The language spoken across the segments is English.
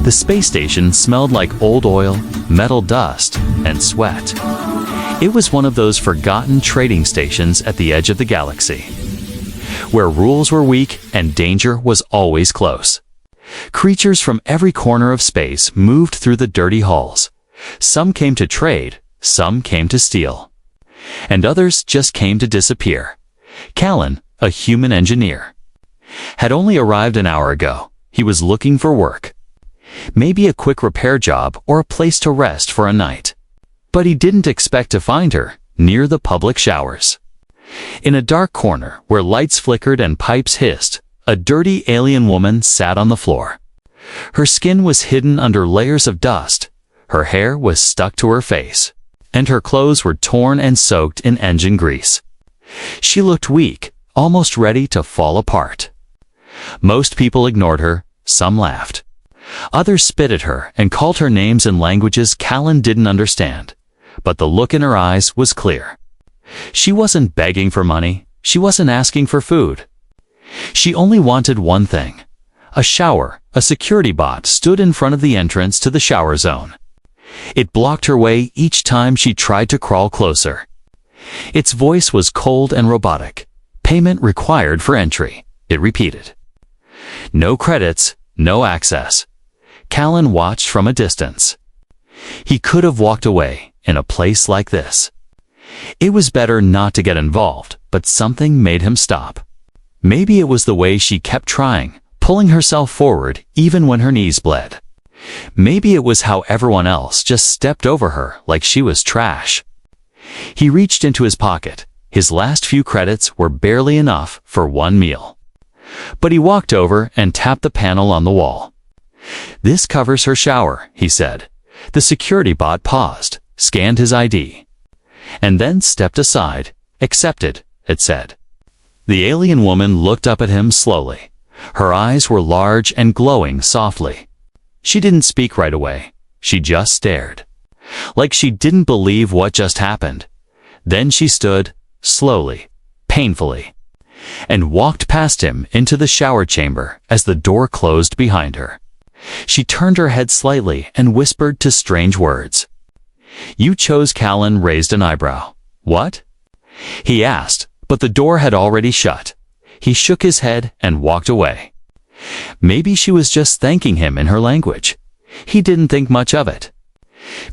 The space station smelled like old oil, metal dust, and sweat. It was one of those forgotten trading stations at the edge of the galaxy, where rules were weak and danger was always close. Creatures from every corner of space moved through the dirty halls. Some came to trade, some came to steal, and others just came to disappear. Callan, a human engineer, had only arrived an hour ago. He was looking for work. Maybe a quick repair job or a place to rest for a night. But he didn't expect to find her near the public showers. In a dark corner where lights flickered and pipes hissed, a dirty alien woman sat on the floor. Her skin was hidden under layers of dust, her hair was stuck to her face, and her clothes were torn and soaked in engine grease. She looked weak, almost ready to fall apart. Most people ignored her, some laughed. Others spit at her and called her names in languages Callan didn't understand, but the look in her eyes was clear. She wasn't begging for money, she wasn't asking for food. She only wanted one thing. A shower. A security bot stood in front of the entrance to the shower zone. It blocked her way each time she tried to crawl closer. Its voice was cold and robotic. Payment required for entry, it repeated. No credits, no access. Callan watched from a distance. He could have walked away in a place like this. It was better not to get involved, but something made him stop. Maybe it was the way she kept trying, pulling herself forward even when her knees bled. Maybe it was how everyone else just stepped over her like she was trash. He reached into his pocket. His last few credits were barely enough for one meal. But he walked over and tapped the panel on the wall. "This covers her shower," he said. The security bot paused, scanned his ID, and then stepped aside. "Accepted," it said. The alien woman looked up at him slowly. Her eyes were large and glowing softly. She didn't speak right away. She just stared, like she didn't believe what just happened. Then she stood, slowly, painfully, and walked past him into the shower chamber as the door closed behind her. She turned her head slightly and whispered two strange words. "You chose." Callan raised an eyebrow. "What?" he asked, but the door had already shut. He shook his head and walked away. Maybe she was just thanking him in her language. He didn't think much of it.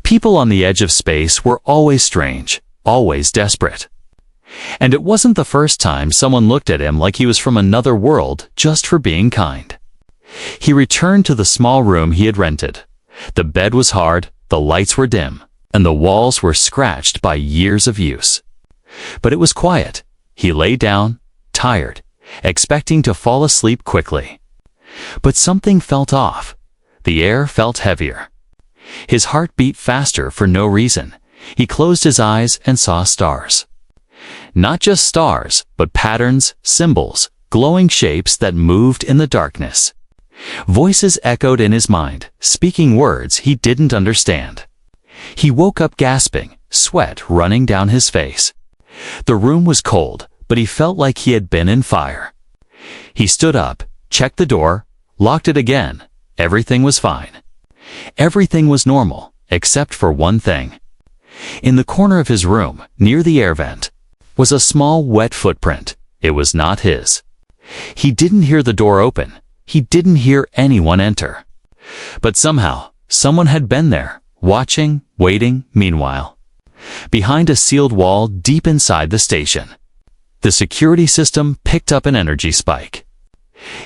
People on the edge of space were always strange, always desperate. And it wasn't the first time someone looked at him like he was from another world just for being kind. He returned to the small room he had rented. The bed was hard, the lights were dim, and the walls were scratched by years of use. But it was quiet. He lay down, tired, expecting to fall asleep quickly. But something felt off. The air felt heavier. His heart beat faster for no reason. He closed his eyes and saw stars. Not just stars, but patterns, symbols, glowing shapes that moved in the darkness. Voices echoed in his mind, speaking words he didn't understand. He woke up gasping, sweat running down his face. The room was cold, but he felt like he had been in fire. He stood up, checked the door, locked it again. Everything was fine. Everything was normal, except for one thing. In the corner of his room, near the air vent, was a small wet footprint. It was not his. He didn't hear the door open. He didn't hear anyone enter. But somehow, someone had been there, watching, waiting. Meanwhile, behind a sealed wall deep inside the station, the security system picked up an energy spike.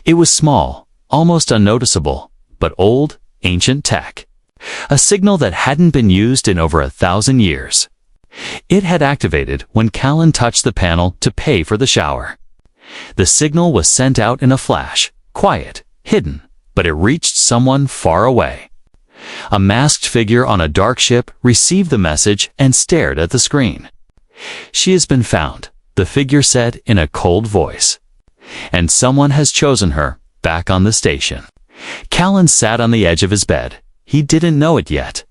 It was small, almost unnoticeable, but old, ancient tech. A signal that hadn't been used in over 1,000 years. It had activated when Callan touched the panel to pay for the shower. The signal was sent out in a flash, quiet, hidden, but it reached someone far away. A masked figure on a dark ship received the message and stared at the screen. "She has been found," the figure said in a cold voice. "And someone has chosen her, back on the station." Callan sat on the edge of his bed. He didn't know it yet.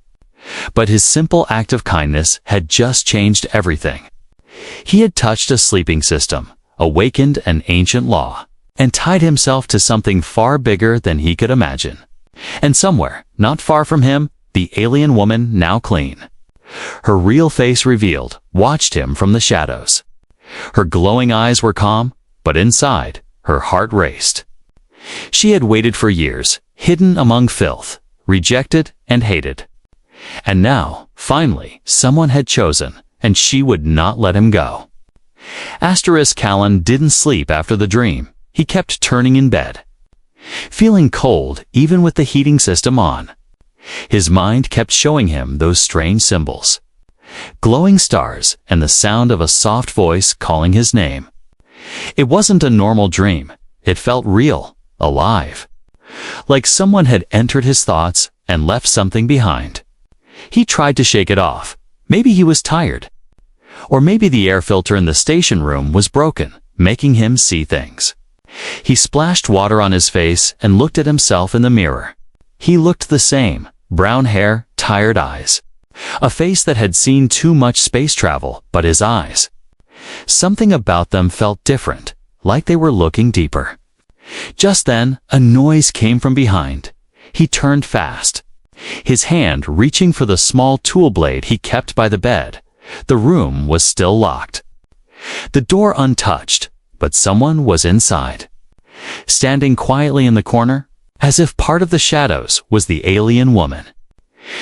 But his simple act of kindness had just changed everything. He had touched a sleeping system, awakened an ancient law, and tied himself to something far bigger than he could imagine. And somewhere, not far from him, the alien woman, now clean. Her real face revealed, watched him from the shadows. Her glowing eyes were calm, but inside, her heart raced. She had waited for years, hidden among filth, rejected and hated. And now, finally, someone had chosen, and she would not let him go. Callan didn't sleep after the dream. He kept turning in bed, feeling cold even with the heating system on. His mind kept showing him those strange symbols. Glowing stars and the sound of a soft voice calling his name. It wasn't a normal dream. It felt real, alive. Like someone had entered his thoughts and left something behind. He tried to shake it off. Maybe he was tired. Or maybe the air filter in the station room was broken, making him see things. He splashed water on his face and looked at himself in the mirror. He looked the same, brown hair, tired eyes. A face that had seen too much space travel, but his eyes. Something about them felt different, like they were looking deeper. Just then, a noise came from behind. He turned fast, his hand reaching for the small tool blade he kept by the bed. The room was still locked. The door untouched, but someone was inside. Standing quietly in the corner, as if part of the shadows, was the alien woman.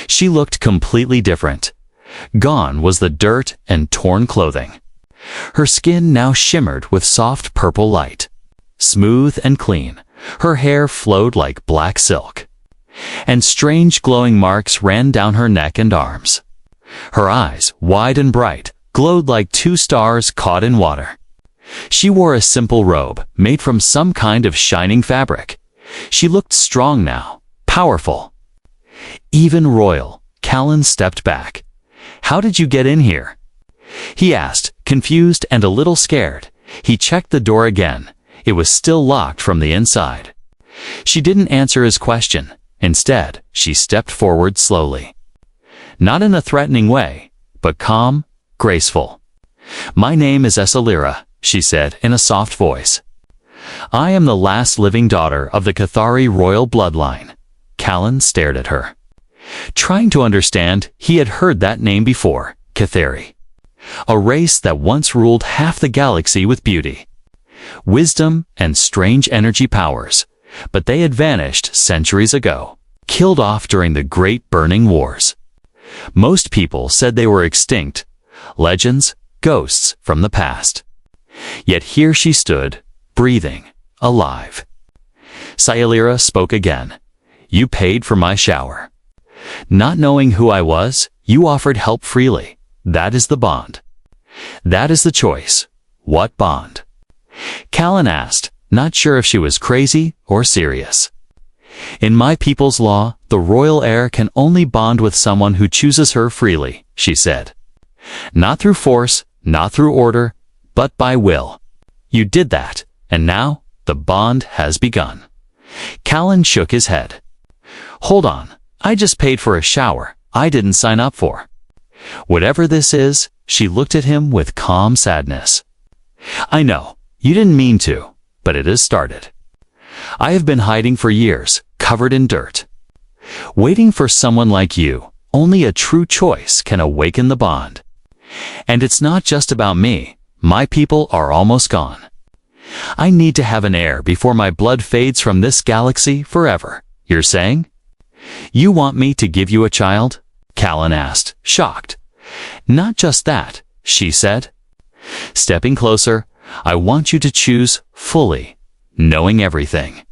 She looked completely different. Gone was the dirt and torn clothing. Her skin now shimmered with soft purple light. Smooth and clean, her hair flowed like black silk. And strange glowing marks ran down her neck and arms. Her eyes, wide and bright, glowed like two stars caught in water. She wore a simple robe, made from some kind of shining fabric. She looked strong now, powerful. Even royal. Callan stepped back. "How did you get in here?" he asked, confused and a little scared. He checked the door again. It was still locked from the inside. She didn't answer his question. Instead, she stepped forward slowly. Not in a threatening way, but calm, graceful. "My name is Essalira," she said in a soft voice. "I am the last living daughter of the Cathari royal bloodline." Callan stared at her. Trying to understand, he had heard that name before, Cathari. A race that once ruled half the galaxy with beauty, wisdom, and strange energy powers, but they had vanished centuries ago, killed off during the Great Burning Wars. Most people said they were extinct, legends, ghosts from the past. Yet here she stood, breathing, alive. Essalira spoke again. "You paid for my shower. Not knowing who I was, you offered help freely. That is the bond. That is the choice." "What bond?" Callan asked, not sure if she was crazy or serious. "In my people's law, the royal heir can only bond with someone who chooses her freely," she said. "Not through force, not through order, but by will. You did that, and now the bond has begun." Callan shook his head. "Hold on, I just paid for a shower I didn't sign up for." "Whatever this is," she looked at him with calm sadness. "I know, you didn't mean to, but it has started. I have been hiding for years, covered in dirt. Waiting for someone like you. Only a true choice can awaken the bond. And it's not just about me. My people are almost gone. I need to have an heir before my blood fades from this galaxy forever." "You're saying? You want me to give you a child?" Callan asked, shocked. "Not just that," she said. Stepping closer, "I want you to choose fully, knowing everything.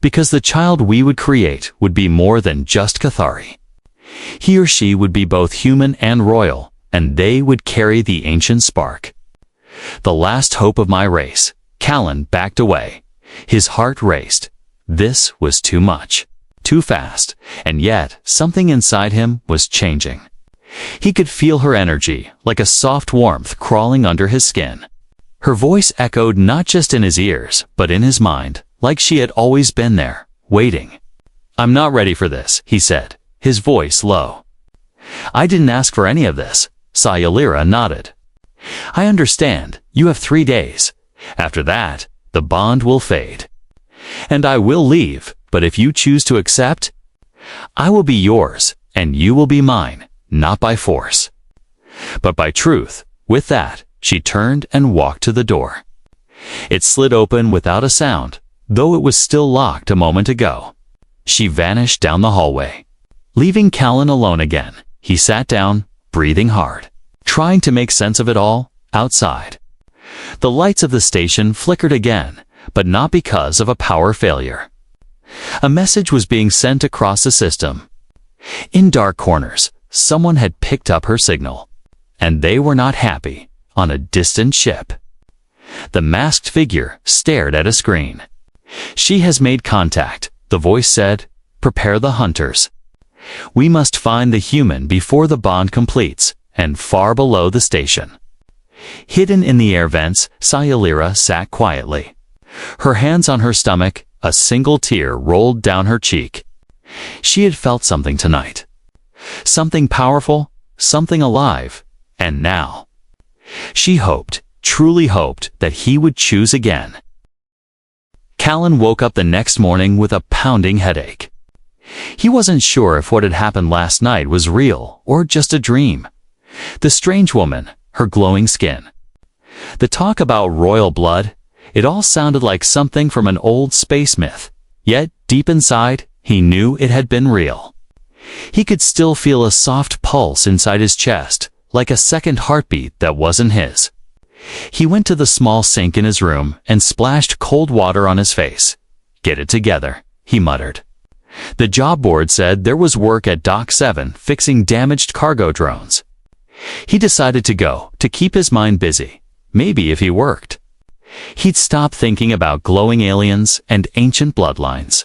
Because the child we would create would be more than just Cathari. He or she would be both human and royal, and they would carry the ancient spark. The last hope of my race." Callan backed away. His heart raced. This was too much. Too fast, and yet something inside him was changing. He could feel her energy, like a soft warmth crawling under his skin. Her voice echoed not just in his ears, but in his mind, like she had always been there, waiting. "I'm not ready for this," he said, his voice low. "I didn't ask for any of this." Essalira nodded. "I understand. You have 3 days. After that, the bond will fade. And I will leave, But if you choose to accept, I will be yours, and you will be mine, not by force, but by truth. With that, she turned and walked to the door. It slid open without a sound, though it was still locked a moment ago. She vanished down the hallway. Leaving Callan alone again, he sat down, breathing hard, trying to make sense of it all. Outside, the lights of the station flickered again, but not because of a power failure. A message was being sent across the system. In dark corners, someone had picked up her signal, and they were not happy. On a distant ship, the masked figure stared at a screen. She has made contact, the voice said. Prepare the hunters. We must find the human before the bond completes, and far below the station. Hidden in the air vents, Sayalira sat quietly. Her hands on her stomach, a single tear rolled down her cheek. She had felt something tonight. Something powerful, something alive, and now she hoped, truly hoped, that he would choose again. Callan woke up the next morning with a pounding headache. He wasn't sure if what had happened last night was real or just a dream. The strange woman, her glowing skin, the talk about royal blood, it all sounded like something from an old space myth. Yet, deep inside, he knew it had been real. He could still feel a soft pulse inside his chest, like a second heartbeat that wasn't his. He went to the small sink in his room and splashed cold water on his face. Get it together, he muttered. The job board said there was work at Dock 7 fixing damaged cargo drones. He decided to go, to keep his mind busy. Maybe if he worked, he'd stop thinking about glowing aliens and ancient bloodlines.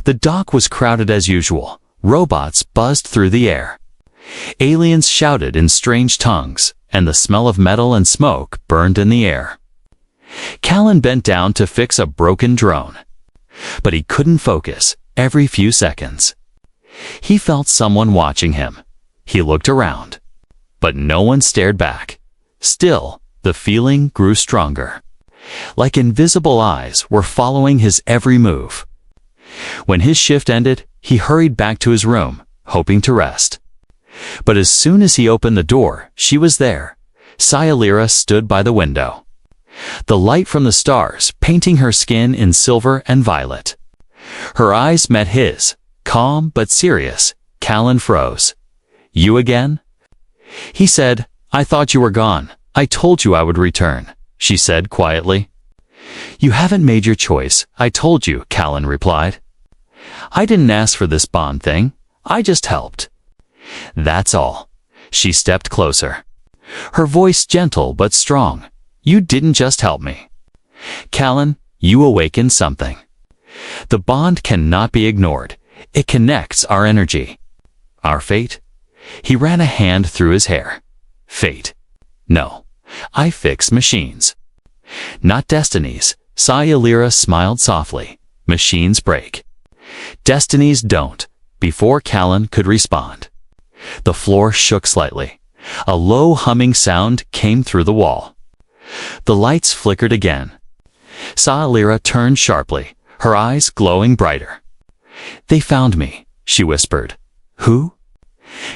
The dock was crowded as usual. Robots buzzed through the air. Aliens shouted in strange tongues, and the smell of metal and smoke burned in the air. Callan bent down to fix a broken drone, but he couldn't focus. Every few seconds, he felt someone watching him. He looked around, but no one stared back. Still, the feeling grew stronger, like invisible eyes were following his every move. When his shift ended, he hurried back to his room, hoping to rest. But as soon as he opened the door, she was there. Sayalira stood by the window, the light from the stars painting her skin in silver and violet. Her eyes met his, calm but serious. Callan froze. You again? He said, I thought you were gone. I told you I would return, she said quietly. You haven't made your choice, I told you, Callan replied. I didn't ask for this bond thing. I just helped. That's all. She stepped closer, her voice gentle but strong. You didn't just help me. Callan, you awakened something. The bond cannot be ignored. It connects our energy. Our fate? He ran a hand through his hair. Fate? No. I fix machines. Not destinies. Sayalira smiled softly. Machines break. Destinies don't. Before Callan could respond, the floor shook slightly. A low humming sound came through the wall. The lights flickered again. Sayalira turned sharply, her eyes glowing brighter. They found me, she whispered. Who?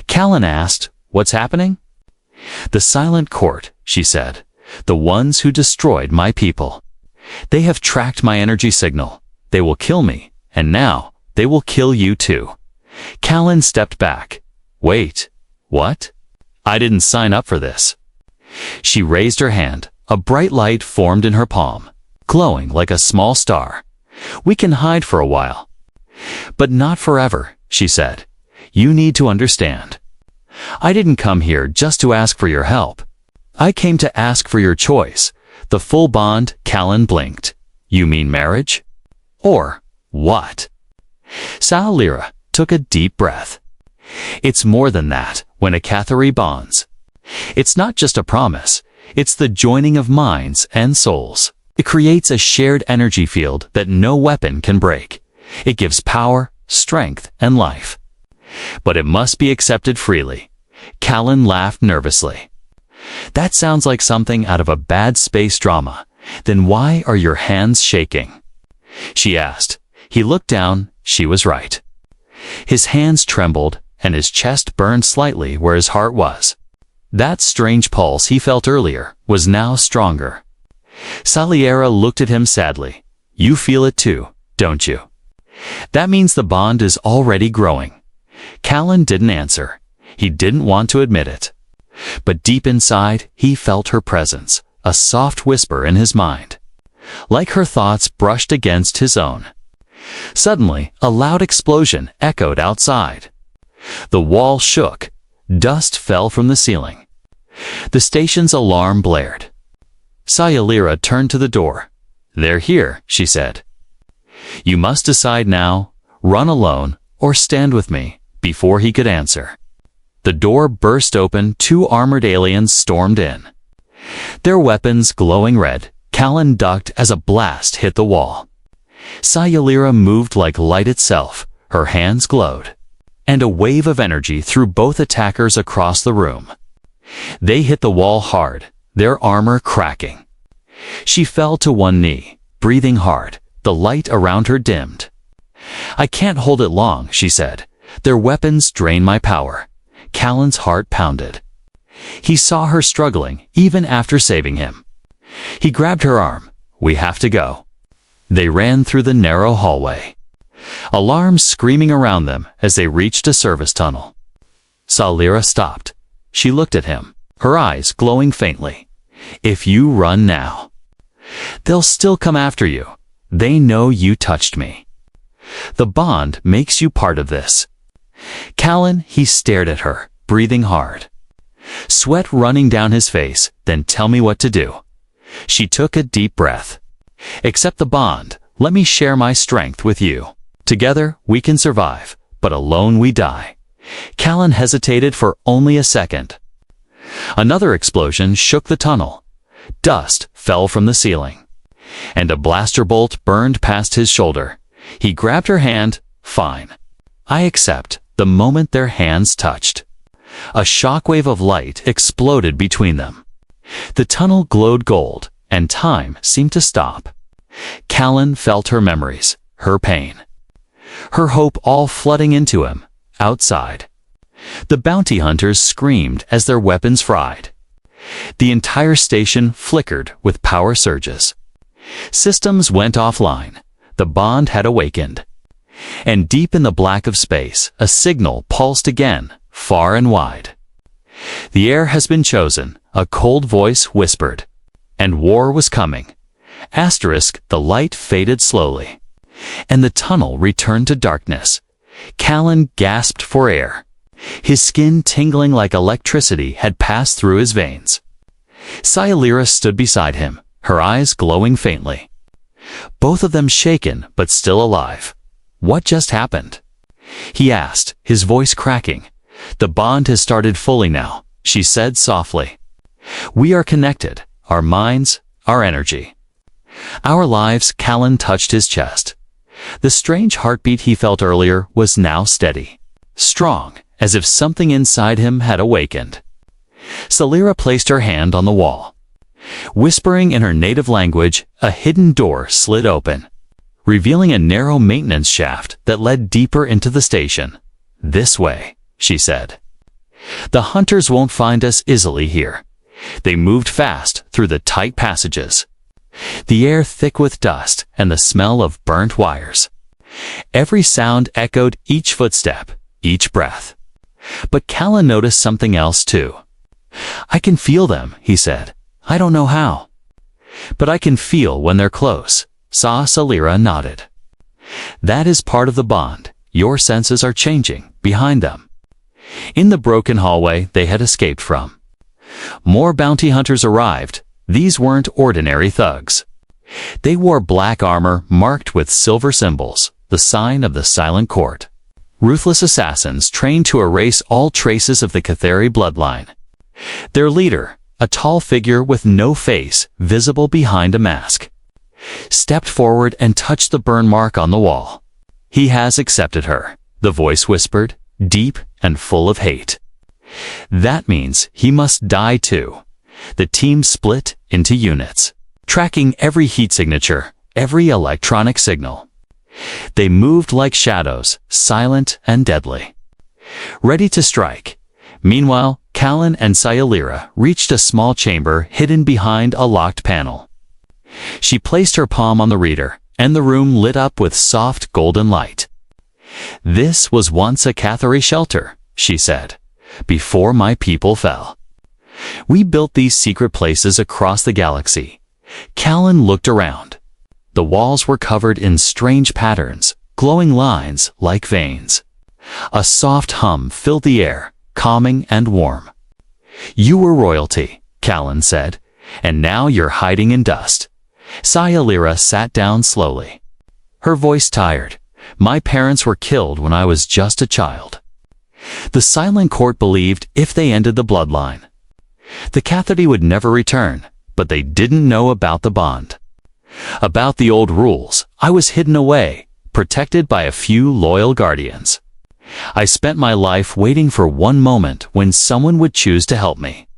Callan asked, what's happening? The silent court, she said. The ones who destroyed my people. They have tracked my energy signal. They will kill me, and now they will kill you too. Callan stepped back. Wait, what? I didn't sign up for this. She raised her hand. A bright light formed in her palm, glowing like a small star. We can hide for a while, but not forever, she said. You need to understand. I didn't come here just to ask for your help. I came to ask for your choice. The full bond. Callan blinked. You mean marriage? Or what? Sayalira took a deep breath. It's more than that when a Cathari bonds. It's not just a promise. It's the joining of minds and souls. It creates a shared energy field that no weapon can break. It gives power, strength, and life. But it must be accepted freely. Callan laughed nervously. That sounds like something out of a bad space drama. Then why are your hands shaking? She asked. He looked down. She was right. His hands trembled, and his chest burned slightly where his heart was. That strange pulse he felt earlier was now stronger. Saliera looked at him sadly. You feel it too, don't you? That means the bond is already growing. Callan didn't answer. He didn't want to admit it. But deep inside, he felt her presence, a soft whisper in his mind. Like her thoughts brushed against his own. Suddenly, a loud explosion echoed outside. The wall shook. Dust fell from the ceiling. The station's alarm blared. Sayalira turned to the door. They're here, she said. You must decide now, run alone or stand with me, before he could answer. The door burst open. 2 armored aliens stormed in. Their weapons glowing red, Callan ducked as a blast hit the wall. Sayalira moved like light itself. Her hands glowed. And a wave of energy threw both attackers across the room. They hit the wall hard, their armor cracking. She fell to one knee, breathing hard, the light around her dimmed. I can't hold it long, she said. Their weapons drain my power. Callan's heart pounded. He saw her struggling, even after saving him. He grabbed her arm. We have to go. They ran through the narrow hallway. Alarms screaming around them as they reached a service tunnel. Salira stopped. She looked at him, her eyes glowing faintly. If you run now, they'll still come after you. They know you touched me. The bond makes you part of this. Callan, he stared at her, breathing hard. Sweat running down his face. Then tell me what to do. She took a deep breath. Accept the bond. Let me share my strength with you. Together, we can survive, but alone we die. Callan hesitated for only a second. Another explosion shook the tunnel. Dust fell from the ceiling. And a blaster bolt burned past his shoulder. He grabbed her hand. Fine. I accept. The moment their hands touched, a shockwave of light exploded between them. The tunnel glowed gold, and time seemed to stop. Callan felt her memories, her pain. Her hope all flooding into him, outside. The bounty hunters screamed as their weapons fried. The entire station flickered with power surges. Systems went offline. The bond had awakened. And deep in the black of space, a signal pulsed again, far and wide. The heir has been chosen, a cold voice whispered. And war was coming. Asterisk, the light faded slowly. And the tunnel returned to darkness. Callan gasped for air. His skin tingling like electricity had passed through his veins. Sayalira stood beside him, her eyes glowing faintly. Both of them shaken but still alive. What just happened? He asked, his voice cracking. The bond has started fully now, she said softly. We are connected, our minds, our energy. Our lives. Callan touched his chest. The strange heartbeat he felt earlier was now steady, strong, as if something inside him had awakened. Salira placed her hand on the wall. Whispering in her native language, a hidden door slid open, revealing a narrow maintenance shaft that led deeper into the station. This way, she said. The hunters won't find us easily here. They moved fast through the tight passages. The air thick with dust and the smell of burnt wires. Every sound echoed each footstep, each breath. But Callan noticed something else too. I can feel them, he said. I don't know how. But I can feel when they're close. Salira nodded. That is part of the bond. Your senses are changing behind them. In the broken hallway they had escaped from, more bounty hunters arrived. These weren't ordinary thugs. They wore black armor marked with silver symbols, the sign of the Silent Court. Ruthless assassins trained to erase all traces of the Cathari bloodline. Their leader, a tall figure with no face, visible behind a mask, stepped forward and touched the burn mark on the wall. He has accepted her, the voice whispered, deep and full of hate. That means he must die too. The team split into units, tracking every heat signature, every electronic signal. They moved like shadows, silent and deadly. Ready to strike. Meanwhile, Callan and Sayalira reached a small chamber hidden behind a locked panel. She placed her palm on the reader, and the room lit up with soft golden light. "This was once a Cathari shelter," she said, "before my people fell. We built these secret places across the galaxy." Callan looked around. The walls were covered in strange patterns, glowing lines like veins. A soft hum filled the air, calming and warm. "You were royalty," Callan said, "and now you're hiding in dust." Sayalira sat down slowly. Her voice tired. "My parents were killed when I was just a child." The Silent Court believed if they ended the bloodline, the Cathari would never return, but they didn't know about the bond. About the old rules, I was hidden away, protected by a few loyal guardians. I spent my life waiting for one moment when someone would choose to help me.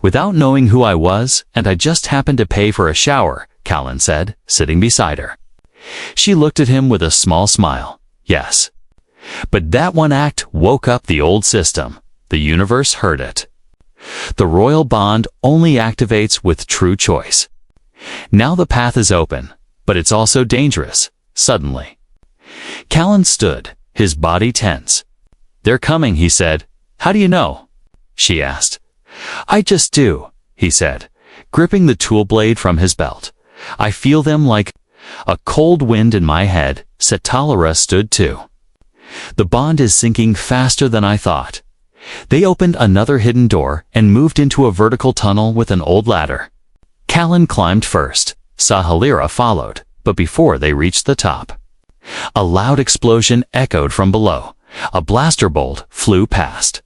Without knowing who I was, and I just happened to pay for a shower, Callan said, sitting beside her. She looked at him with a small smile. Yes. But that one act woke up the old system. The universe heard it. The royal bond only activates with true choice. Now the path is open, but it's also dangerous, suddenly. Callan stood, his body tense. "They're coming," he said. "How do you know?" she asked. "I just do," he said, gripping the tool blade from his belt. "I feel them like a cold wind in my head." Sayalira stood too. "The bond is sinking faster than I thought." They opened another hidden door and moved into a vertical tunnel with an old ladder. Callan climbed first. Sayalira followed, but before they reached the top, a loud explosion echoed from below. A blaster bolt flew past.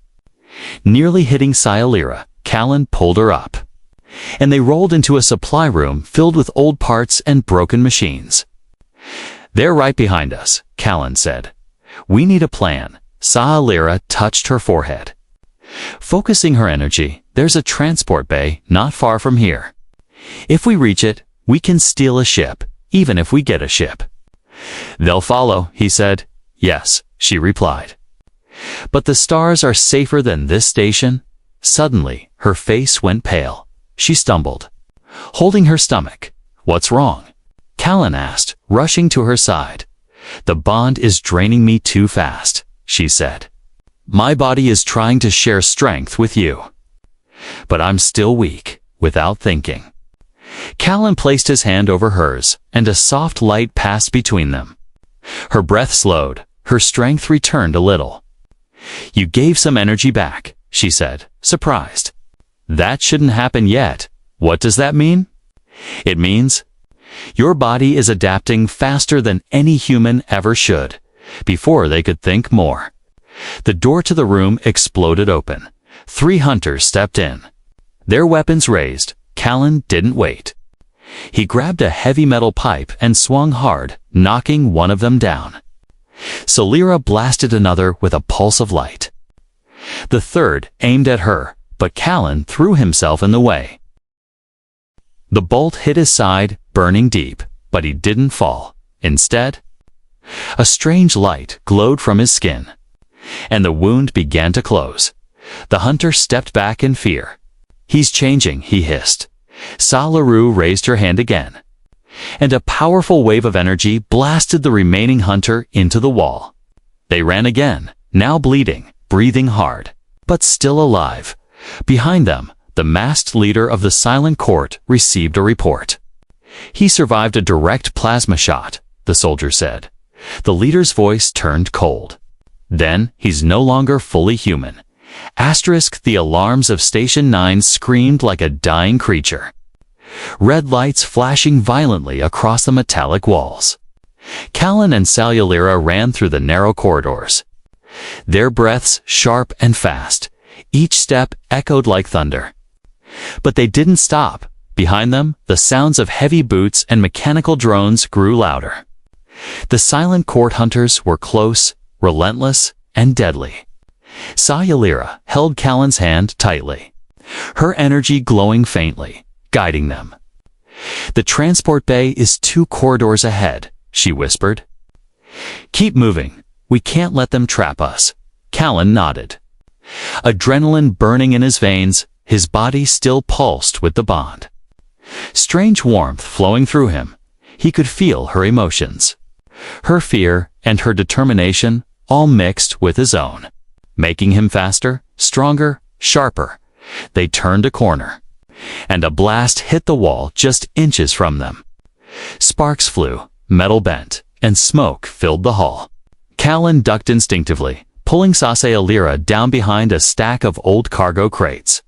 Nearly hitting Sayalira, Callan pulled her up, and they rolled into a supply room filled with old parts and broken machines. "They're right behind us," Callan said. "We need a plan." Sayalira touched her forehead. Focusing her energy, "There's a transport bay not far from here. If we reach it, we can steal a ship, even if we get a ship." "They'll follow," he said. "Yes," she replied. "But the stars are safer than this station." Suddenly, her face went pale. She stumbled, holding her stomach. "What's wrong?" Callan asked, rushing to her side. "The bond is draining me too fast," she said. "My body is trying to share strength with you, but I'm still weak." Without thinking, Callan placed his hand over hers, and a soft light passed between them. Her breath slowed, her strength returned a little. "You gave some energy back," she said, surprised. "That shouldn't happen yet." "What does that mean?" "It means your body is adapting faster than any human ever should, before they could think more." The door to the room exploded open. 3 hunters stepped in, their weapons raised. Callan didn't wait. He grabbed a heavy metal pipe and swung hard, knocking one of them down. Sayalira blasted another with a pulse of light. The third aimed at her, but Callan threw himself in the way. The bolt hit his side, burning deep, but he didn't fall. Instead, a strange light glowed from his skin, and the wound began to close. The hunter stepped back in fear. "He's changing," he hissed. Sayalira raised her hand again, and a powerful wave of energy blasted the remaining hunter into the wall. They ran again, now bleeding, breathing hard, but still alive. Behind them, the masked leader of the Silent Court received a report. "He survived a direct plasma shot," the soldier said. The leader's voice turned cold. "Then, he's no longer fully human." The alarms of Station 9 screamed like a dying creature. Red lights flashing violently across the metallic walls. Callan and Sayalira ran through the narrow corridors, their breaths sharp and fast. Each step echoed like thunder. But they didn't stop. Behind them, the sounds of heavy boots and mechanical drones grew louder. The Silent Court hunters were close, relentless, and deadly. Sayalira held Callan's hand tightly, her energy glowing faintly, guiding them. "The transport bay is 2 corridors ahead," she whispered. Keep moving. We can't let them trap us. Callan nodded. Adrenaline burning in his veins, his body still pulsed with the bond. Strange warmth flowing through him. He could feel her emotions. Her fear and her determination all mixed with his own, making him faster, stronger, sharper. They turned a corner, and a blast hit the wall just inches from them. Sparks flew, metal bent, and smoke filled the hall. Callan ducked instinctively, pulling Saga down behind a stack of old cargo crates.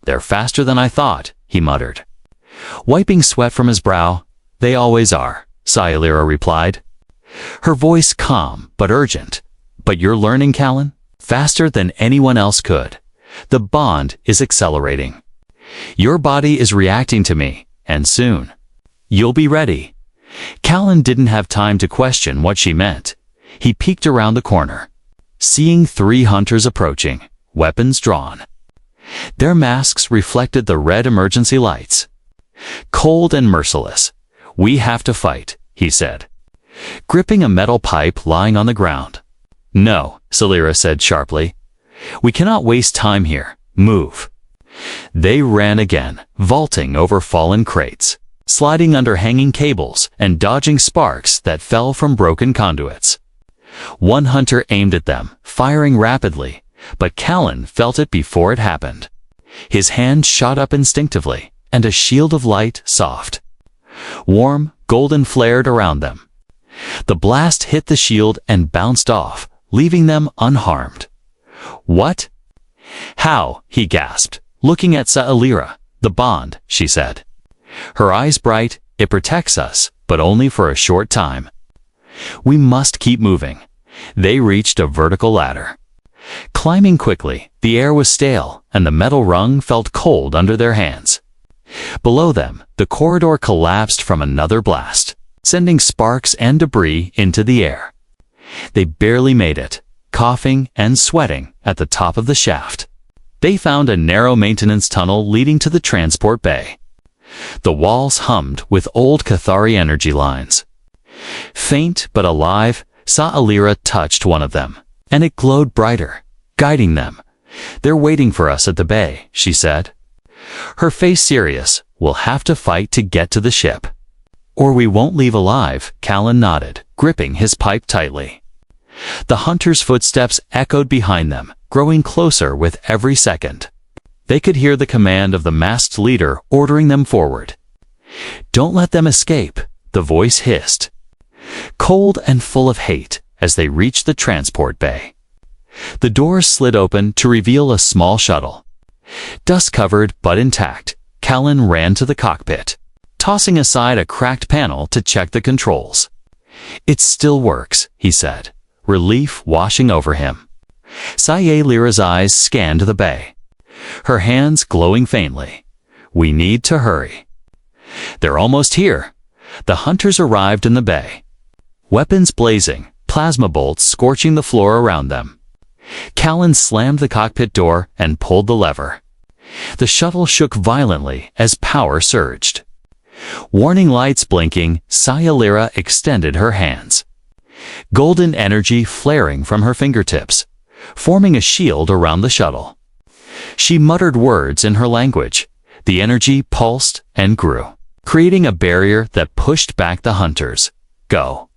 "They're faster than I thought," he muttered. Wiping sweat from his brow, "They always are," Saga replied. Her voice calm but urgent. "But you're learning, Callan, faster than anyone else could. The bond is accelerating. Your body is reacting to me, and soon you'll be ready." Callan didn't have time to question what she meant. He peeked around the corner, seeing 3 hunters approaching, weapons drawn. Their masks reflected the red emergency lights. Cold and merciless. "We have to fight," he said, gripping a metal pipe lying on the ground. "No," Saga said sharply. "We cannot waste time here. Move." They ran again, vaulting over fallen crates, sliding under hanging cables and dodging sparks that fell from broken conduits. One hunter aimed at them, firing rapidly, but Callan felt it before it happened. His hand shot up instinctively, and a shield of light, soft, warm, golden, flared around them. The blast hit the shield and bounced off, leaving them unharmed. "What? How?" he gasped, looking at Saga. "The bond," she said. Her eyes bright. "It protects us, but only for a short time. We must keep moving." They reached a vertical ladder. Climbing quickly, the air was stale, and the metal rung felt cold under their hands. Below them, the corridor collapsed from another blast, sending sparks and debris into the air. They barely made it, coughing and sweating at the top of the shaft. They found a narrow maintenance tunnel leading to the transport bay. The walls hummed with old Cathari energy lines. Faint but alive, Saga touched one of them, and it glowed brighter, guiding them. "They're waiting for us at the bay," she said. Her face serious. "We'll have to fight to get to the ship." "Or we won't leave alive," Callan nodded, gripping his pipe tightly. The hunters' footsteps echoed behind them, growing closer with every second. They could hear the command of the masked leader ordering them forward. "Don't let them escape," the voice hissed, cold and full of hate, as they reached the transport bay. The doors slid open to reveal a small shuttle. Dust-covered but intact, Callan ran to the cockpit, tossing aside a cracked panel to check the controls. "It still works," he said, relief washing over him. Sagaliera's eyes scanned the bay, her hands glowing faintly. "We need to hurry." "They're almost here." The hunters arrived in the bay, weapons blazing, plasma bolts scorching the floor around them. Callan slammed the cockpit door and pulled the lever. The shuttle shook violently as power surged. Warning lights blinking, Saga extended her hands. Golden energy flaring from her fingertips, forming a shield around the shuttle. She muttered words in her language. The energy pulsed and grew, creating a barrier that pushed back the hunters. "Go."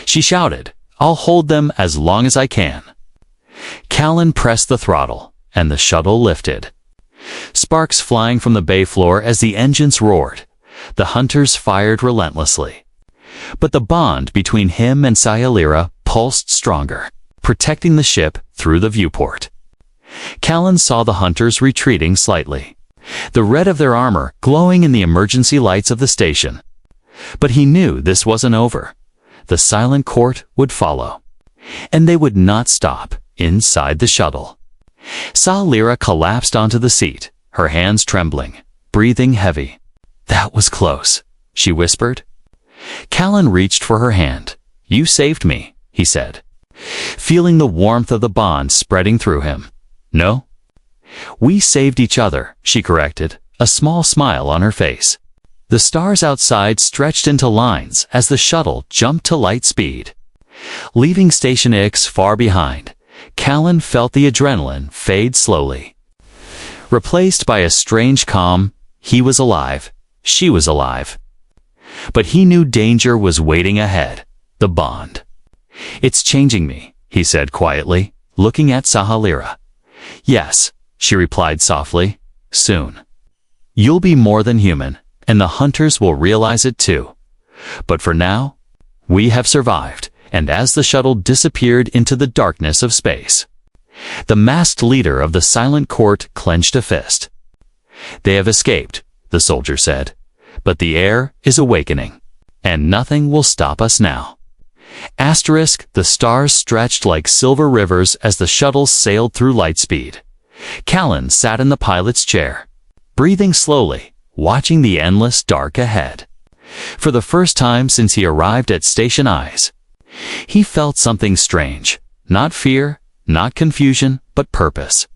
She shouted, "I'll hold them as long as I can." Callan pressed the throttle, and the shuttle lifted. Sparks flying from the bay floor as the engines roared. The hunters fired relentlessly. But the bond between him and Saga pulsed stronger, protecting the ship through the viewport. Callan saw the hunters retreating slightly, the red of their armor glowing in the emergency lights of the station. But he knew this wasn't over. The silent court would follow, and they would not stop inside the shuttle. Saga collapsed onto the seat, her hands trembling, breathing heavy. "That was close," she whispered. Callan reached for her hand. "You saved me," he said, feeling the warmth of the bond spreading through him. "No? We saved each other," she corrected, a small smile on her face. The stars outside stretched into lines as the shuttle jumped to light speed. Leaving Station X far behind, Callan felt the adrenaline fade slowly. Replaced by a strange calm, he was alive, she was alive. But he knew danger was waiting ahead, the bond. "It's changing me," he said quietly, looking at Sahalira. "Yes," she replied softly, "soon. You'll be more than human, and the hunters will realize it too. But for now, we have survived." And as the shuttle disappeared into the darkness of space, the masked leader of the silent court clenched a fist. "They have escaped," the soldier said, "but the air is awakening, and nothing will stop us now." The stars stretched like silver rivers as the shuttle sailed through light speed. Callan sat in the pilot's chair, breathing slowly, watching the endless dark ahead. For the first time since he arrived at Station Eyes, he felt something strange, not fear, not confusion, but purpose.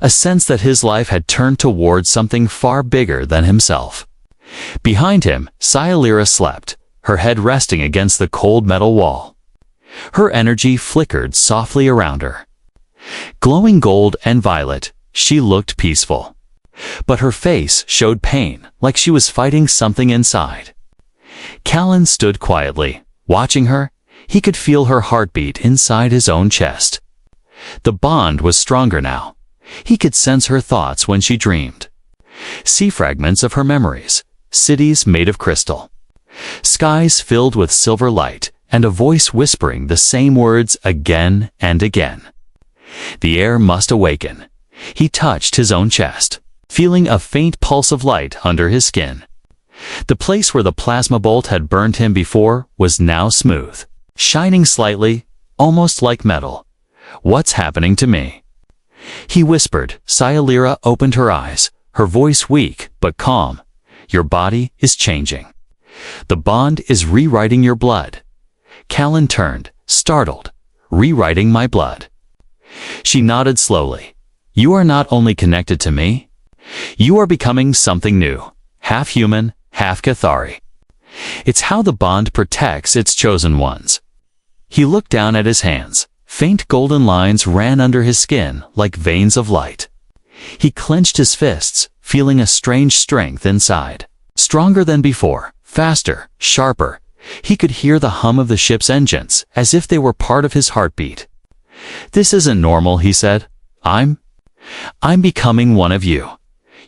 A sense that his life had turned towards something far bigger than himself. Behind him, Sahalira slept, her head resting against the cold metal wall. Her energy flickered softly around her. Glowing gold and violet, she looked peaceful. But her face showed pain, like she was fighting something inside. Callan stood quietly, watching her. He could feel her heartbeat inside his own chest. The bond was stronger now. He could sense her thoughts when she dreamed. See fragments of her memories, cities made of crystal, skies filled with silver light, and a voice whispering the same words again and again. The air must awaken. He touched his own chest, feeling a faint pulse of light under his skin. The place where the plasma bolt had burned him before was now smooth, shining slightly, almost like metal. "What's happening to me?" he whispered. Sahalira opened her eyes, her voice weak but calm. "Your body is changing. The bond is rewriting your blood." Callan turned, startled. "Rewriting my blood?" She nodded slowly. "You are not only connected to me, you are becoming something new, half human, half Cathari. It's how the bond protects its chosen ones." He looked down at his hands. Faint golden lines ran under his skin like veins of light. He clenched his fists, feeling a strange strength inside. Stronger than before, faster, sharper. He could hear the hum of the ship's engines, as if they were part of his heartbeat. "This isn't normal," he said. I'm becoming one of you.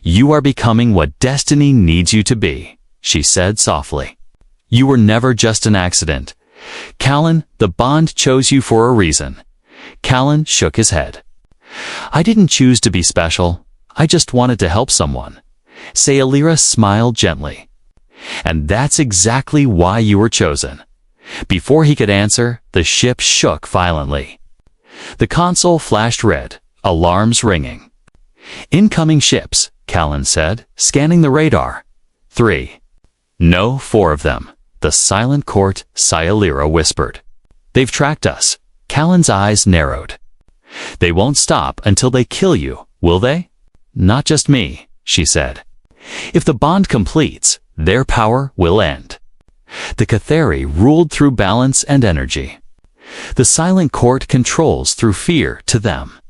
You are becoming what destiny needs you to be," she said softly. "You were never just an accident. Callan, the bond chose you for a reason." Callan shook his head. "I didn't choose to be special. I just wanted to help someone." Sahalira smiled gently. "And that's exactly why you were chosen." Before he could answer, the ship shook violently. The console flashed red, alarms ringing. "Incoming ships," Callan said, scanning the radar. 3. "No, 4 of them." The silent court, Sahalira whispered. "They've tracked us." Callan's eyes narrowed. "They won't stop until they kill you, will they?" "Not just me," she said. "If the bond completes, their power will end." The Cathari ruled through balance and energy. The silent court controls through fear to them.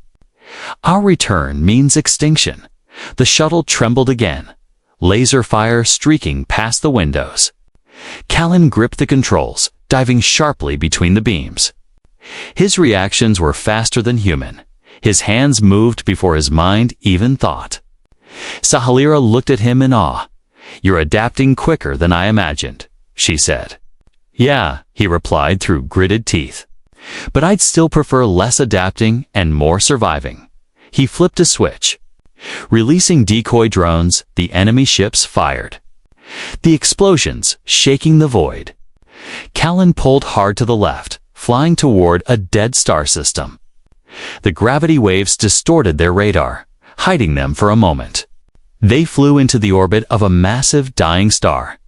Our return means extinction. The shuttle trembled again, laser fire streaking past the windows. Callan gripped the controls, diving sharply between the beams. His reactions were faster than human. His hands moved before his mind even thought. Sahalira looked at him in awe. "You're adapting quicker than I imagined," she said. "Yeah," he replied through gritted teeth. "But I'd still prefer less adapting and more surviving." He flipped a switch. Releasing decoy drones, the enemy ships fired. The explosions shaking the void. Callan pulled hard to the left, flying toward a dead star system. The gravity waves distorted their radar, hiding them for a moment. They flew into the orbit of a massive dying star,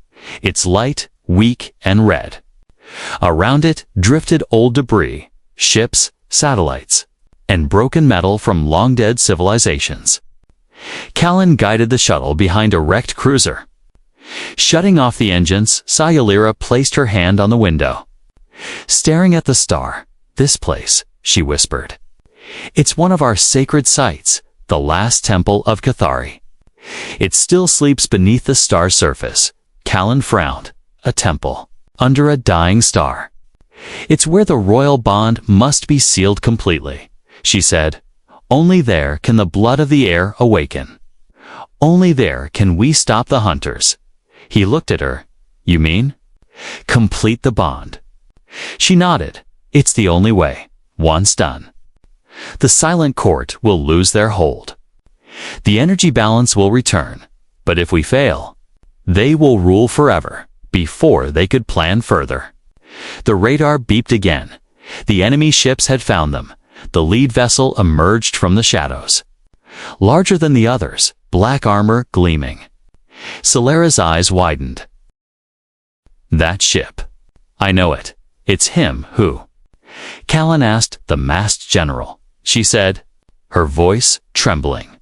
its light weak and red. Around it drifted old debris, ships, satellites, and broken metal from long-dead civilizations. Callan guided the shuttle behind a wrecked cruiser. Shutting off the engines, Sahalira placed her hand on the window. Staring at the star, "This place," she whispered. "It's one of our sacred sites, the last temple of Cathari. It still sleeps beneath the star's surface." Callan frowned. "A temple, under a dying star. It's where the royal bond must be sealed completely," she said. "Only there can the blood of the air awaken. Only there can we stop the hunters." He looked at her. "You mean?" "Complete the bond." She nodded. "It's the only way. Once done, the silent court will lose their hold. The energy balance will return, but if we fail, they will rule forever before they could plan further." The radar beeped again. The enemy ships had found them. The lead vessel emerged from the shadows. Larger than the others, black armor gleaming. Solera's eyes widened. "That ship. I know it. It's him who?" Callan asked the masked general. She said, her voice trembling.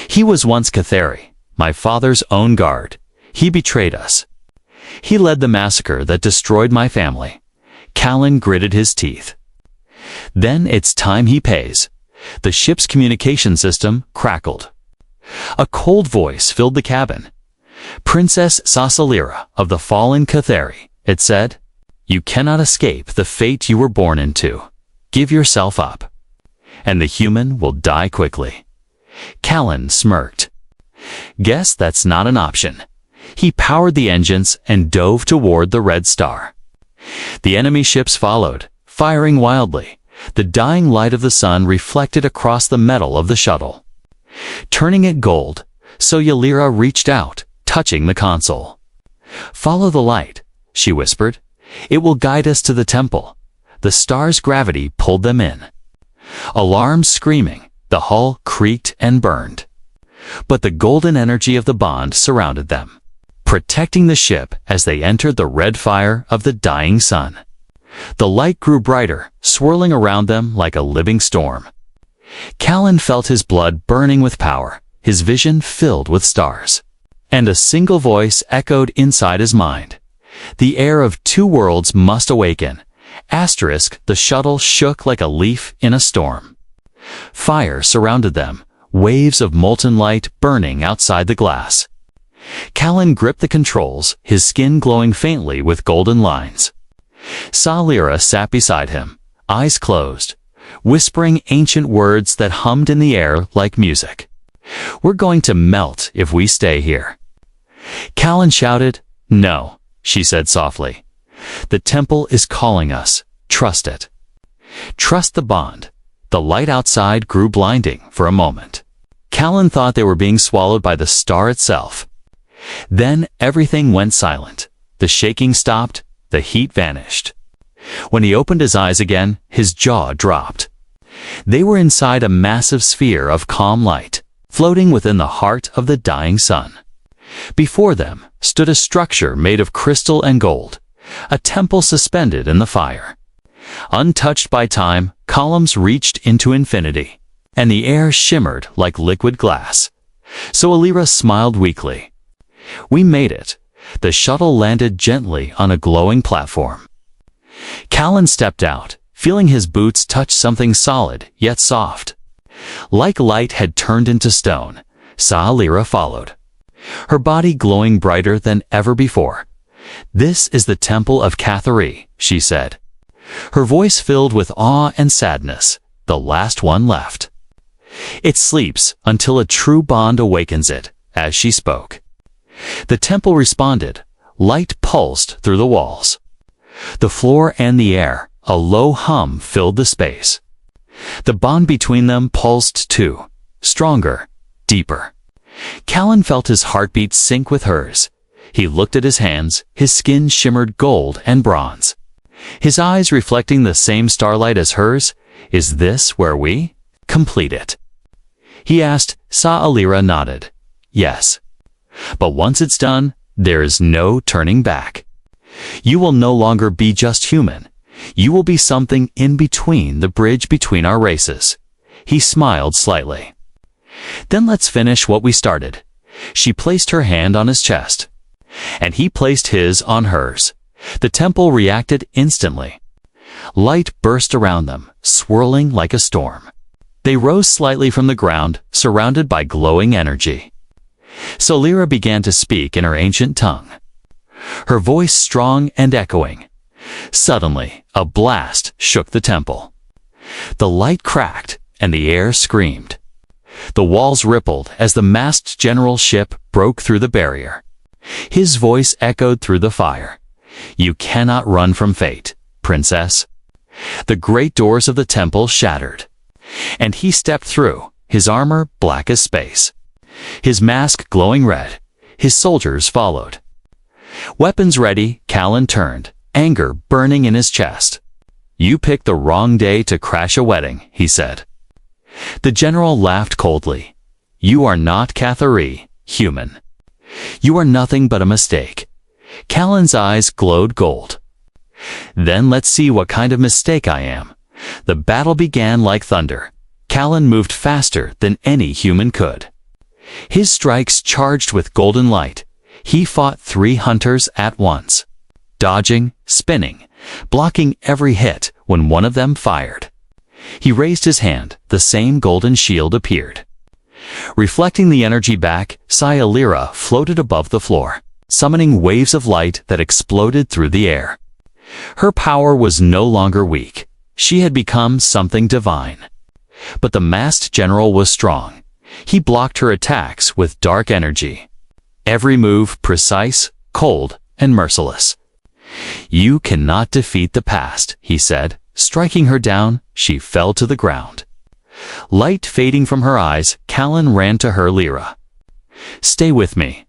"He was once Cathari, my father's own guard. He betrayed us. He led the massacre that destroyed my family." Callan gritted his teeth. "Then it's time he pays." The ship's communication system crackled. A cold voice filled the cabin. "Princess Sasalira of the fallen Cathari," it said. "You cannot escape the fate you were born into. Give yourself up, and the human will die quickly." Callan smirked. "Guess that's not an option." He powered the engines and dove toward the red star. The enemy ships followed, firing wildly. The dying light of the sun reflected across the metal of the shuttle, turning it gold. So Yalira reached out, touching the console. "Follow the light," she whispered. "It will guide us to the temple." The star's gravity pulled them in. Alarms screaming, the hull creaked and burned. But the golden energy of the bond surrounded them, protecting the ship as they entered the red fire of the dying sun. The light grew brighter, swirling around them like a living storm. Callan felt his blood burning with power, his vision filled with stars. And a single voice echoed inside his mind. "The air of two worlds must awaken." The shuttle shook like a leaf in a storm. Fire surrounded them, waves of molten light burning outside the glass. Callan gripped the controls, his skin glowing faintly with golden lines. Salira sat beside him, eyes closed, whispering ancient words that hummed in the air like music. "We're going to melt if we stay here." Callan shouted. "No," she said softly. "The temple is calling us. Trust it. Trust the bond." The light outside grew blinding for a moment. Callan thought they were being swallowed by the star itself. Then everything went silent. The shaking stopped, the heat vanished. When he opened his eyes again, his jaw dropped. They were inside a massive sphere of calm light, floating within the heart of the dying sun. Before them stood a structure made of crystal and gold, a temple suspended in the fire. Untouched by time, columns reached into infinity, and the air shimmered like liquid glass. So Alira smiled weakly. "We made it." The shuttle landed gently on a glowing platform. Callan stepped out, feeling his boots touch something solid yet soft. Like light had turned into stone, Alira followed, her body glowing brighter than ever before. "This is the temple of Cathari," she said, her voice filled with awe and sadness, the last one left. "It sleeps until a true bond awakens it," as she spoke. The temple responded. Light pulsed through the walls, the floor and the air. A low hum filled the space. The bond between them pulsed too, stronger, deeper. Callan felt his heartbeat sync with hers. He looked at his hands, his skin shimmered gold and bronze, his eyes reflecting the same starlight as hers. "Is this where we complete it?" he asked. Alira nodded. "Yes. But once it's done, there is no turning back. You will no longer be just human. You will be something in between, the bridge between our races." He smiled slightly. "Then let's finish what we started." She placed her hand on his chest, and he placed his on hers. The temple reacted instantly. Light burst around them, swirling like a storm. They rose slightly from the ground, surrounded by glowing energy. So Lyra began to speak in her ancient tongue, her voice strong and echoing. Suddenly, a blast shook the temple. The light cracked, and the air screamed. The walls rippled as the masked general's ship broke through the barrier. His voice echoed through the fire. "You cannot run from fate, princess." The great doors of the temple shattered, and he stepped through, his armor black as space, his mask glowing red. His soldiers followed. Weapons ready, Callan turned, anger burning in his chest. "You picked the wrong day to crash a wedding," he said. The general laughed coldly. "You are not Catherine, human. You are nothing but a mistake." Callan's eyes glowed gold. "Then let's see what kind of mistake I am." The battle began like thunder. Callan moved faster than any human could. His strikes charged with golden light. He fought 3 hunters at once, dodging, spinning, blocking every hit when one of them fired. He raised his hand, the same golden shield appeared. Reflecting the energy back, Lyra floated above the floor, summoning waves of light that exploded through the air. Her power was no longer weak. She had become something divine. But the masked general was strong. He blocked her attacks with dark energy. Every move precise, cold, and merciless. "You cannot defeat the past," he said. Striking her down, she fell to the ground. Light fading from her eyes, Callan ran to her. "Lyra, stay with me."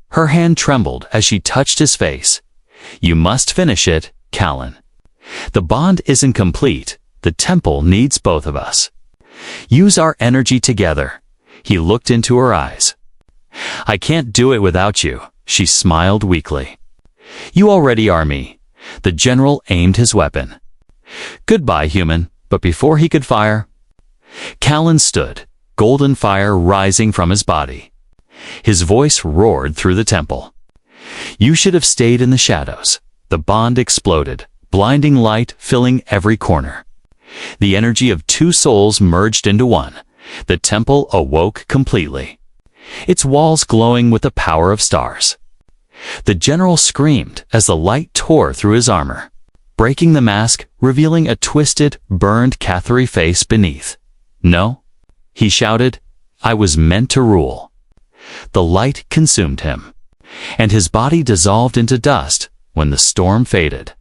Her hand trembled as she touched his face. "You must finish it, Callan. The bond isn't complete. The temple needs both of us. Use our energy together." He looked into her eyes. "I can't do it without you," she smiled weakly. "You already are me." The general aimed his weapon. "Goodbye, human." But before he could fire, Callan stood, golden fire rising from his body. His voice roared through the temple. "You should have stayed in the shadows." The bond exploded, blinding light filling every corner. The energy of 2 souls merged into one. The temple awoke completely, its walls glowing with the power of stars. The general screamed as the light tore through his armor, breaking the mask, revealing a twisted, burned Catherine face beneath. "No," he shouted, "I was meant to rule." The light consumed him, and his body dissolved into dust when the storm faded.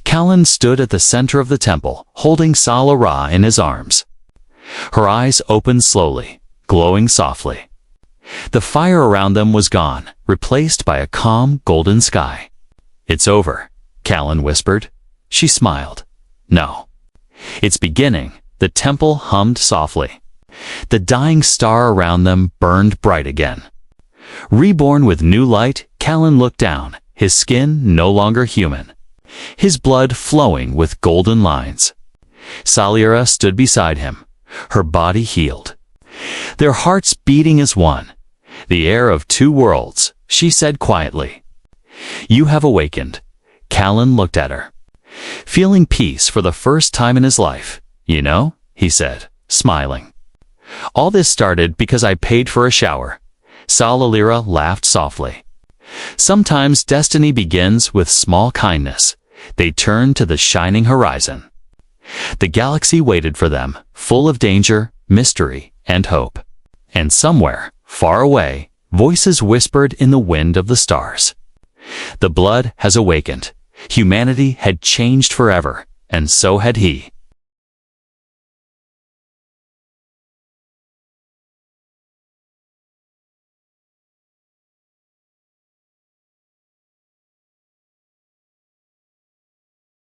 Callan stood at the center of the temple, holding Lyra in his arms. Her eyes opened slowly, glowing softly. The fire around them was gone, replaced by a calm, golden sky. "It's over," Callan whispered. She smiled. "No. It's beginning." The temple hummed softly. The dying star around them burned bright again. Reborn with new light, Callan looked down, his skin no longer human, his blood flowing with golden lines. Lyra stood beside him, her body healed, their hearts beating as one. "The heir of 2 worlds," she said quietly. "You have awakened." Callan looked at her, feeling peace for the first time in his life. "You know," he said, smiling, "all this started because I paid for a shower." Lyra laughed softly. "Sometimes destiny begins with small kindness." They turned to the shining horizon. The galaxy waited for them, full of danger, mystery, and hope. And somewhere, far away, voices whispered in the wind of the stars. The blood has awakened. Humanity had changed forever, and so had he.